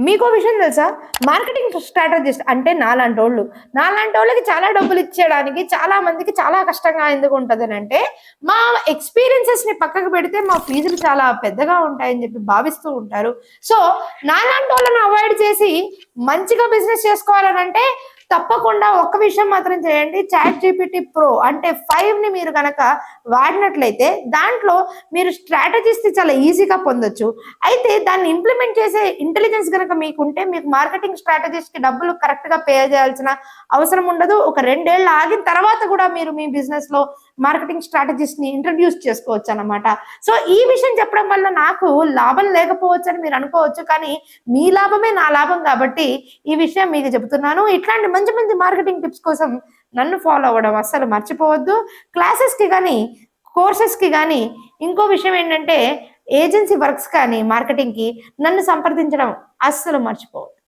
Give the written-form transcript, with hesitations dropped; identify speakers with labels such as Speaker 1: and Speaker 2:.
Speaker 1: మీకో విషయం తెలుసా? మార్కెటింగ్ స్ట్రాటజిస్ట్ అంటే నాలాంటోళ్ళకి చాలా డబ్బులు ఇచ్చేయడానికి చాలా మందికి చాలా కష్టంగా ఎందుకు ఉంటదనంటే, మా ఎక్స్‌పీరియన్సెస్ ని పక్కకు పెడితే మా ఫీజులు చాలా పెద్దగా ఉంటాయని చెప్పి భావిస్తూ ఉంటారు. సో, నాలాంటోళ్ళని అవాయిడ్ చేసి మంచిగా బిజినెస్ చేసుకోవాలనంటే తప్పకుండా ఒక్క విషయం మాత్రం చేయండి. చాట్ జీపీటీ ప్రో అంటే 5ని మీరు గనక వాడినట్లయితే దాంట్లో మీరు స్ట్రాటజీస్ చాలా ఈజీగా పొందొచ్చు. అయితే దాన్ని ఇంప్లిమెంట్ చేసే ఇంటెలిజెన్స్ గనక మీకుంటే మీకు మార్కెటింగ్ స్ట్రాటజీస్ కి డబ్బులు కరెక్ట్ గా పే చేయాల్సిన అవసరం ఉండదు. ఒక 2 ఏళ్ళు ఆగిన తర్వాత కూడా మీరు మీ బిజినెస్ లో మార్కెటింగ్ స్ట్రాటజీస్ ని ఇంట్రడ్యూస్ చేసుకోవచ్చు అన్నమాట. సో ఈ విషయం చెప్పడం వల్ల నాకు లాభం లేకపోవచ్చు అని మీరు అనుకోవచ్చు, కానీ మీ లాభమే నా లాభం కాబట్టి ఈ విషయం మీకు చెబుతున్నాను. ఇట్లాంటి మంచి మంచి మార్కెటింగ్ టిప్స్ కోసం నన్ను ఫాలో అవ్వడం అస్సలు మర్చిపోవద్దు. క్లాసెస్ కి కానీ, కోర్సెస్ కి కానీ, ఇంకో విషయం ఏంటంటే ఏజెన్సీ వర్క్స్ కానీ మార్కెటింగ్ కి నన్ను సంప్రదించడం అస్సలు మర్చిపోవద్దు.